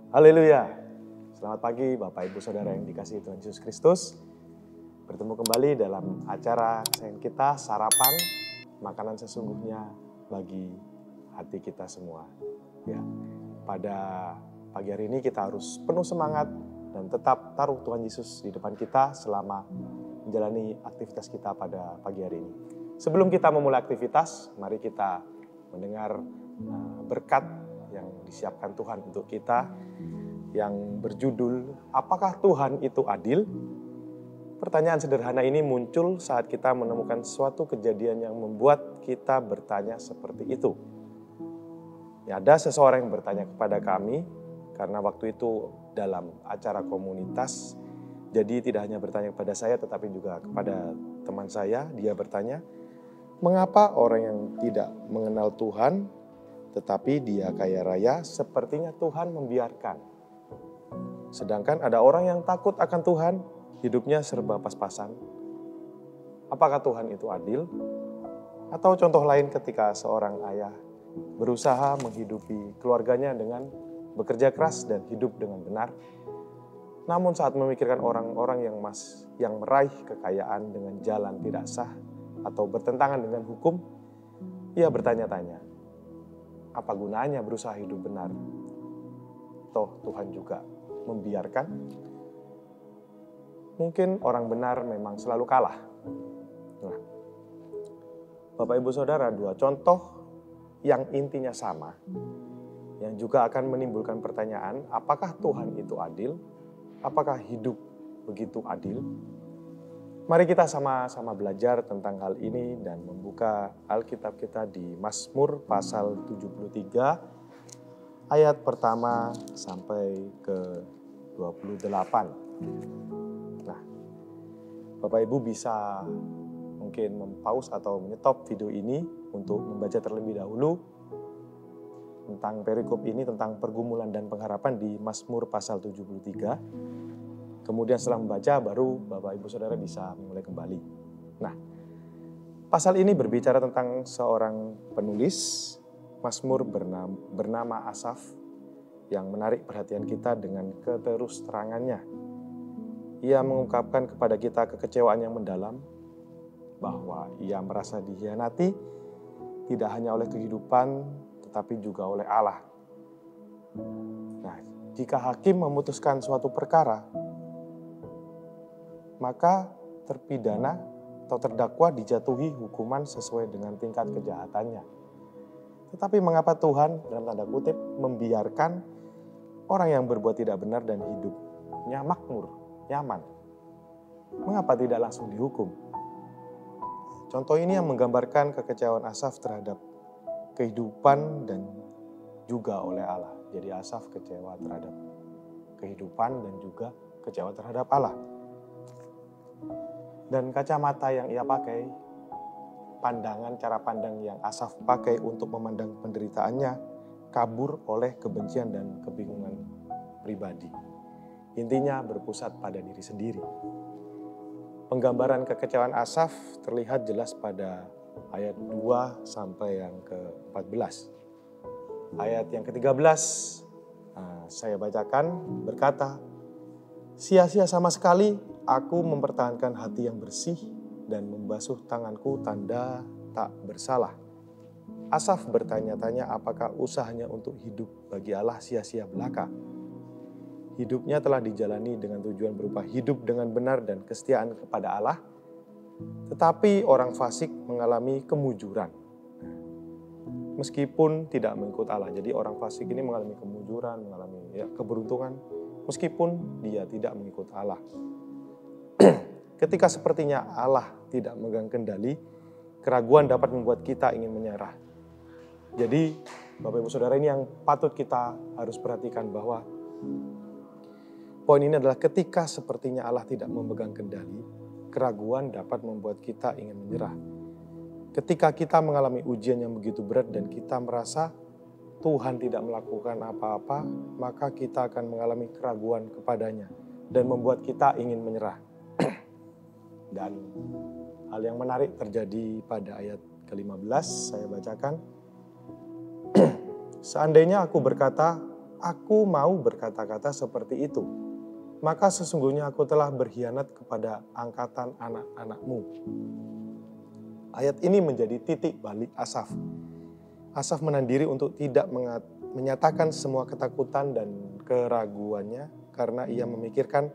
Haleluya. Selamat pagi Bapak Ibu Saudara yang dikasihi Tuhan Yesus Kristus. Bertemu kembali dalam acara kesayangan kita, sarapan, makanan sesungguhnya bagi hati kita semua. Ya, pada pagi hari ini kita harus penuh semangat dan tetap taruh Tuhan Yesus di depan kita selama menjalani aktivitas kita pada pagi hari ini. Sebelum kita memulai aktivitas, mari kita mendengar berkat yang disiapkan Tuhan untuk kita yang berjudul Apakah Tuhan itu adil? Pertanyaan sederhana ini muncul saat kita menemukan suatu kejadian yang membuat kita bertanya seperti itu. Ya, ada seseorang yang bertanya kepada kami karena waktu itu dalam acara komunitas. Jadi tidak hanya bertanya kepada saya tetapi juga kepada teman saya. Dia bertanya, mengapa orang yang tidak mengenal Tuhan tetapi dia kaya raya, sepertinya Tuhan membiarkan. Sedangkan ada orang yang takut akan Tuhan, hidupnya serba pas-pasan. Apakah Tuhan itu adil? Atau contoh lain ketika seorang ayah berusaha menghidupi keluarganya dengan bekerja keras dan hidup dengan benar. Namun saat memikirkan orang-orang yang meraih kekayaan dengan jalan tidak sah atau bertentangan dengan hukum, ia bertanya-tanya, apa gunanya berusaha hidup benar? Toh Tuhan juga membiarkan. Mungkin orang benar memang selalu kalah. Nah, Bapak Ibu Saudara, dua contoh yang intinya sama, yang juga akan menimbulkan pertanyaan, apakah Tuhan itu adil? Apakah hidup begitu adil? Mari kita sama-sama belajar tentang hal ini dan membuka Alkitab kita di Mazmur pasal 73 ayat pertama sampai ke 28. Nah, Bapak Ibu bisa mungkin mempause atau menyetop video ini untuk membaca terlebih dahulu tentang perikop ini, tentang pergumulan dan pengharapan di Mazmur pasal 73. Kemudian setelah membaca baru Bapak Ibu Saudara bisa mulai kembali. Nah, pasal ini berbicara tentang seorang penulis Mazmur bernama Asaf yang menarik perhatian kita dengan keterus-terangannya. Ia mengungkapkan kepada kita kekecewaan yang mendalam bahwa ia merasa dikhianati tidak hanya oleh kehidupan tetapi juga oleh Allah. Nah, jika hakim memutuskan suatu perkara, maka terpidana atau terdakwa dijatuhi hukuman sesuai dengan tingkat kejahatannya. Tetapi mengapa Tuhan dalam tanda kutip membiarkan orang yang berbuat tidak benar dan hidupnya makmur, nyaman? Mengapa tidak langsung dihukum? Contoh ini yang menggambarkan kekecewaan Asaf terhadap kehidupan dan juga oleh Allah. Jadi Asaf kecewa terhadap kehidupan dan juga kecewa terhadap Allah. Dan kacamata yang ia pakai, cara pandang yang Asaf pakai untuk memandang penderitaannya, kabur oleh kebencian dan kebingungan pribadi. Intinya berpusat pada diri sendiri. Penggambaran kekecewaan Asaf terlihat jelas pada ayat 2 sampai yang ke-14. Ayat yang ke-13 saya bacakan berkata, sia-sia sama sekali aku mempertahankan hati yang bersih dan membasuh tanganku tanda tak bersalah. Asaf bertanya-tanya apakah usahanya untuk hidup bagi Allah sia-sia belaka. Hidupnya telah dijalani dengan tujuan berupa hidup dengan benar dan kesetiaan kepada Allah. Tetapi orang fasik mengalami kemujuran. Meskipun tidak mengikut Allah. Jadi orang fasik ini mengalami kemujuran, mengalami keberuntungan. Meskipun dia tidak mengikut Allah. Ketika sepertinya Allah tidak memegang kendali, keraguan dapat membuat kita ingin menyerah. Jadi Bapak Ibu Saudara, ini yang patut kita harus perhatikan bahwa poin ini adalah ketika sepertinya Allah tidak memegang kendali, keraguan dapat membuat kita ingin menyerah. Ketika kita mengalami ujian yang begitu berat dan kita merasa Tuhan tidak melakukan apa-apa, maka kita akan mengalami keraguan kepadanya dan membuat kita ingin menyerah. Dan hal yang menarik terjadi pada ayat ke-15, saya bacakan. Seandainya aku berkata, aku mau berkata-kata seperti itu, maka sesungguhnya aku telah berkhianat kepada angkatan anak-anakmu. Ayat ini menjadi titik balik Asaf. Asaf menahan diri untuk tidak menyatakan semua ketakutan dan keraguannya karena ia memikirkan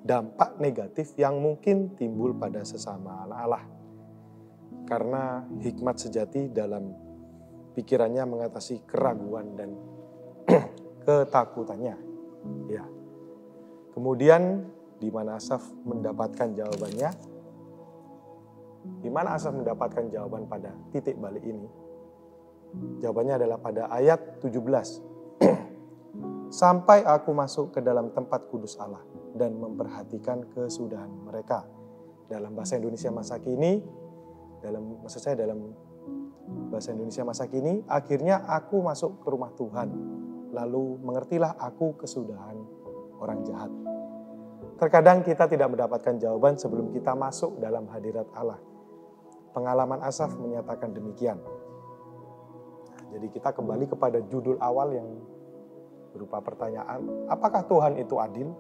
dampak negatif yang mungkin timbul pada sesama anak Allah. Karena hikmat sejati dalam pikirannya mengatasi keraguan dan ketakutannya. Ya. Kemudian di mana Asaf mendapatkan jawabannya? Di mana Asaf mendapatkan jawaban pada titik balik ini? Jawabannya adalah pada ayat 17. Sampai aku masuk ke dalam tempat kudus Allah dan memperhatikan kesudahan mereka. Dalam bahasa Indonesia masa kini, dalam bahasa Indonesia masa kini, akhirnya aku masuk ke rumah Tuhan. Lalu mengertilah aku kesudahan orang jahat. Terkadang kita tidak mendapatkan jawaban sebelum kita masuk dalam hadirat Allah. Pengalaman Asaf menyatakan demikian. Jadi kita kembali kepada judul awal yang berupa pertanyaan, apakah Tuhan itu adil?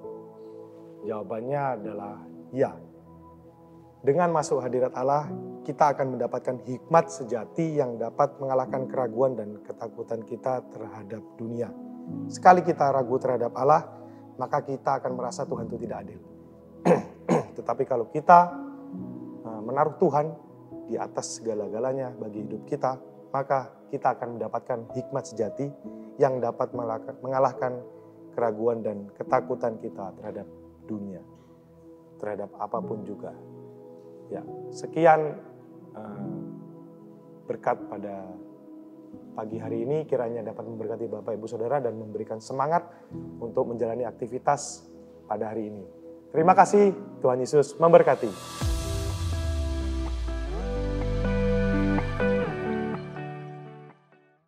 Jawabannya adalah ya. Dengan masuk hadirat Allah, kita akan mendapatkan hikmat sejati yang dapat mengalahkan keraguan dan ketakutan kita terhadap dunia. Sekali kita ragu terhadap Allah, maka kita akan merasa Tuhan itu tidak adil. Tetapi kalau kita menaruh Tuhan di atas segala-galanya bagi hidup kita, maka kita akan mendapatkan hikmat sejati yang dapat mengalahkan keraguan dan ketakutan kita terhadap dunia, terhadap apapun juga. Ya, sekian berkat pada pagi hari ini, kiranya dapat memberkati Bapak Ibu Saudara dan memberikan semangat untuk menjalani aktivitas pada hari ini. Terima kasih, Tuhan Yesus memberkati.